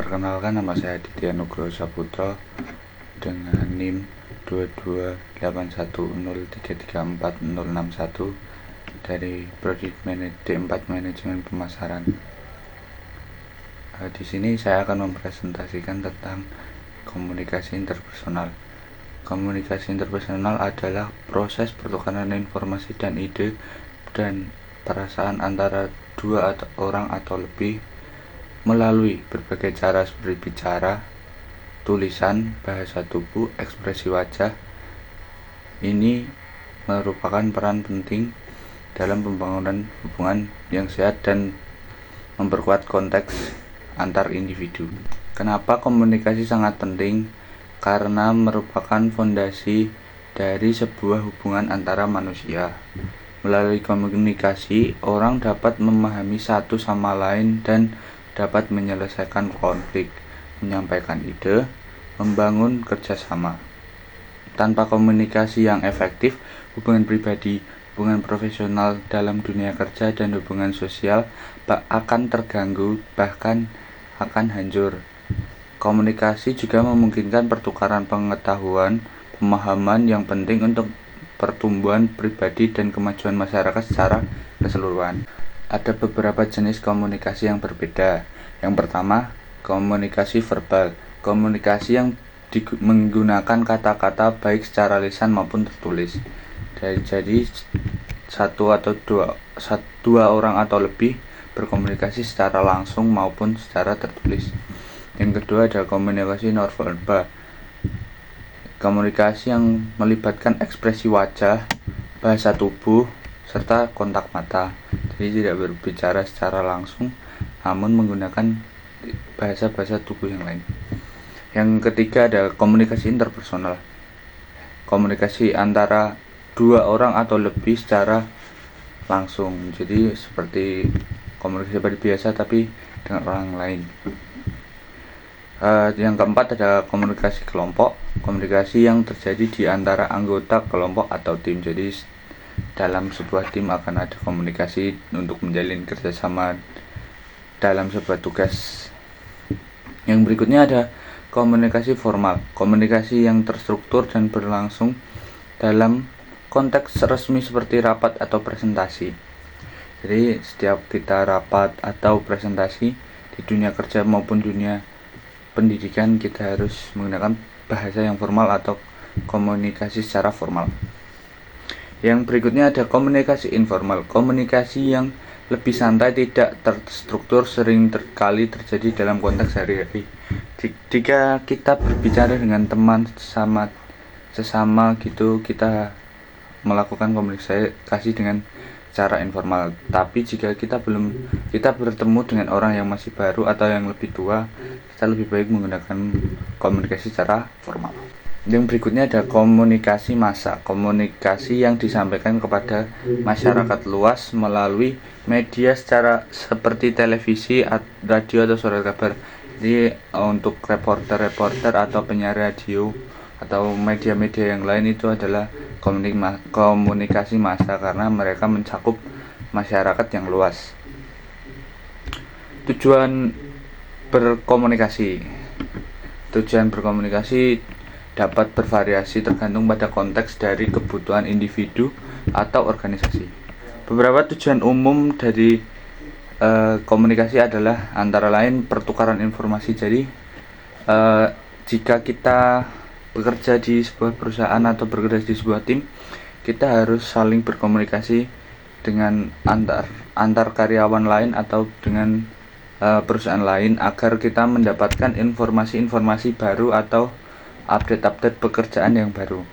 Perkenalkan, nama saya Aditya Nugroho Saputra dengan NIM 22810334061 dari Prodi D4 Manajemen Pemasaran. Di sini saya akan mempresentasikan tentang komunikasi interpersonal. Komunikasi interpersonal adalah proses pertukaran informasi dan ide dan perasaan antara dua orang atau lebih melalui berbagai cara seperti bicara, tulisan, bahasa tubuh, ekspresi wajah. Ini merupakan peran penting dalam pembangunan hubungan yang sehat dan memperkuat konteks antar individu. Kenapa komunikasi sangat penting? Karena merupakan fondasi dari sebuah hubungan antara manusia. Melalui komunikasi, orang dapat memahami satu sama lain dan dapat menyelesaikan konflik, menyampaikan ide, membangun kerjasama. Tanpa komunikasi yang efektif, hubungan pribadi, hubungan profesional dalam dunia kerja, dan hubungan sosial akan terganggu, bahkan akan hancur. Komunikasi juga memungkinkan pertukaran pengetahuan, pemahaman yang penting untuk pertumbuhan pribadi dan kemajuan masyarakat secara keseluruhan. Ada beberapa jenis komunikasi yang berbeda. Yang pertama, komunikasi verbal. Komunikasi yang menggunakan kata-kata baik secara lisan maupun tertulis. Jadi dua orang atau lebih berkomunikasi secara langsung maupun secara tertulis. Yang kedua ada komunikasi nonverbal. Komunikasi yang melibatkan ekspresi wajah, bahasa tubuh, serta kontak mata. Jadi tidak berbicara secara langsung, namun menggunakan bahasa-bahasa tubuh yang lain. Yang ketiga ada komunikasi interpersonal. Komunikasi antara dua orang atau lebih secara langsung. Jadi seperti komunikasi biasa tapi dengan orang lain. Yang keempat ada komunikasi kelompok. Komunikasi yang terjadi di antara anggota kelompok atau tim. Jadi dalam sebuah tim akan ada komunikasi untuk menjalin kerjasama dalam sebuah tugas. Yang berikutnya ada komunikasi formal. Komunikasi yang terstruktur dan berlangsung dalam konteks resmi seperti rapat atau presentasi. Jadi setiap kita rapat atau presentasi di dunia kerja maupun dunia pendidikan, kita harus menggunakan bahasa yang formal atau komunikasi secara formal. Yang berikutnya ada komunikasi informal. Komunikasi yang lebih santai, tidak terstruktur, sering kali terjadi dalam konteks sehari-hari. Jika kita berbicara dengan teman sesama gitu, kita melakukan komunikasi dengan cara informal. Tapi jika kita bertemu dengan orang yang masih baru atau yang lebih tua, kita lebih baik menggunakan komunikasi secara formal. Yang berikutnya ada komunikasi massa. Komunikasi yang disampaikan kepada masyarakat luas melalui media seperti televisi, radio, atau surat kabar. Jadi untuk reporter atau penyiar radio atau media-media yang lain itu adalah komunikasi massa karena mereka mencakup masyarakat yang luas. Tujuan berkomunikasi dapat bervariasi tergantung pada konteks dari kebutuhan individu atau organisasi. Beberapa tujuan umum dari komunikasi adalah antara lain pertukaran informasi. Jadi jika kita bekerja di sebuah perusahaan atau bekerja di sebuah tim, kita harus saling berkomunikasi dengan antar karyawan lain atau dengan perusahaan lain agar kita mendapatkan informasi-informasi baru atau update pekerjaan yang baru.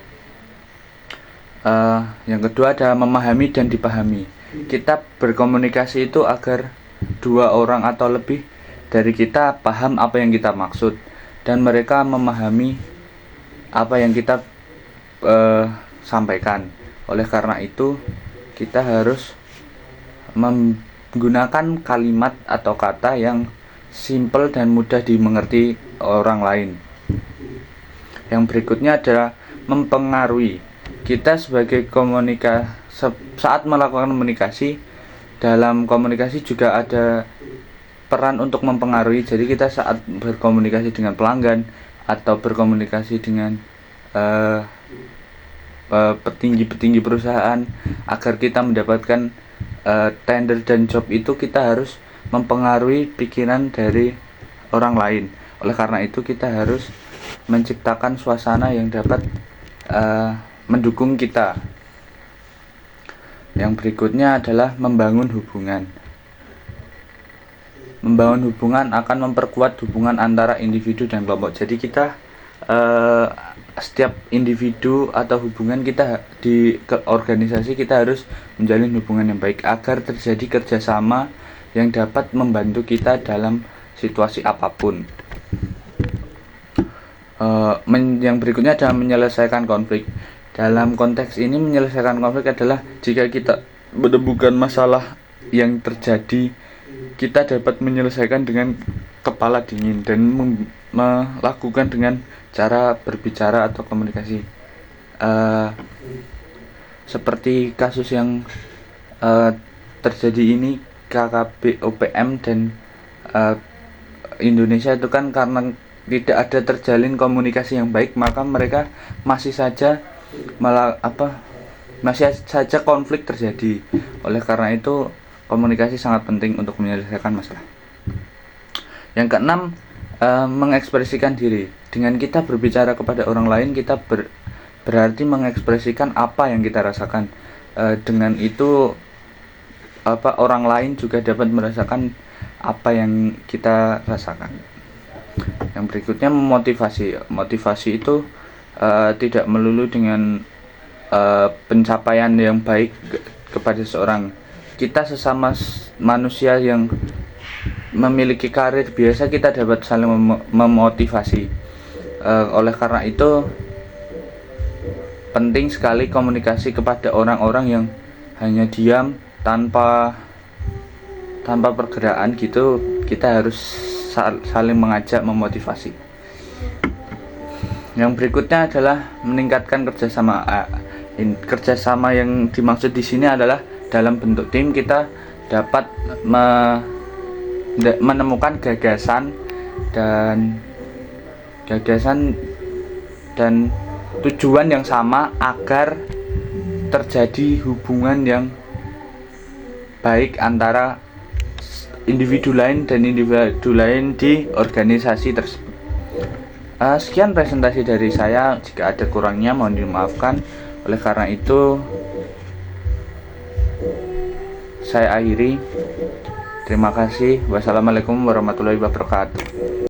Yang kedua ada memahami dan dipahami. Kita berkomunikasi itu agar dua orang atau lebih dari kita paham apa yang kita maksud dan mereka memahami apa yang kita sampaikan. Oleh karena itu, kita harus menggunakan kalimat atau kata yang simpel dan mudah dimengerti orang lain. Yang berikutnya adalah mempengaruhi. Kita sebagai saat melakukan komunikasi, dalam komunikasi juga ada peran untuk mempengaruhi. Jadi kita saat berkomunikasi dengan pelanggan atau berkomunikasi dengan petinggi-petinggi perusahaan agar kita mendapatkan tender dan job itu, kita harus mempengaruhi pikiran dari orang lain. Oleh karena itu kita harus menciptakan suasana yang dapat mendukung kita. Yang berikutnya adalah membangun hubungan. Membangun hubungan akan memperkuat hubungan antara individu dan kelompok. Jadi kita setiap individu atau hubungan kita di organisasi, kita harus menjalin hubungan yang baik agar terjadi kerjasama yang dapat membantu kita dalam situasi apapun. Yang berikutnya adalah menyelesaikan konflik. Dalam konteks ini, menyelesaikan konflik adalah jika kita menemukan masalah yang terjadi, kita dapat menyelesaikan dengan kepala dingin dan melakukan dengan cara berbicara atau komunikasi. Seperti kasus yang terjadi ini, KKB OPM dan Indonesia itu kan karena tidak ada terjalin komunikasi yang baik, maka mereka masih saja konflik terjadi. Oleh karena itu komunikasi sangat penting untuk menyelesaikan masalah. Yang keenam, mengekspresikan diri. Dengan kita berbicara kepada orang lain, kita berarti mengekspresikan apa yang kita rasakan. Dengan itu orang lain juga dapat merasakan apa yang kita rasakan. Yang berikutnya, memotivasi. Motivasi itu tidak melulu dengan pencapaian yang baik kepada seorang. Kita sesama manusia yang memiliki karir biasa, kita dapat saling memotivasi. Oleh karena itu penting sekali komunikasi kepada orang-orang yang hanya diam tanpa pergerakan gitu. Kita harus saling mengajak, memotivasi. Yang berikutnya adalah meningkatkan kerjasama. Kerjasama yang dimaksud di sini adalah dalam bentuk tim. Kita dapat menemukan gagasan dan tujuan yang sama agar terjadi hubungan yang baik antara individu lain dan individu lain di organisasi tersebut. Sekian presentasi dari saya. Jika ada kurangnya mohon dimaafkan. Oleh karena itu saya akhiri. Terima kasih. Wassalamualaikum warahmatullahi wabarakatuh.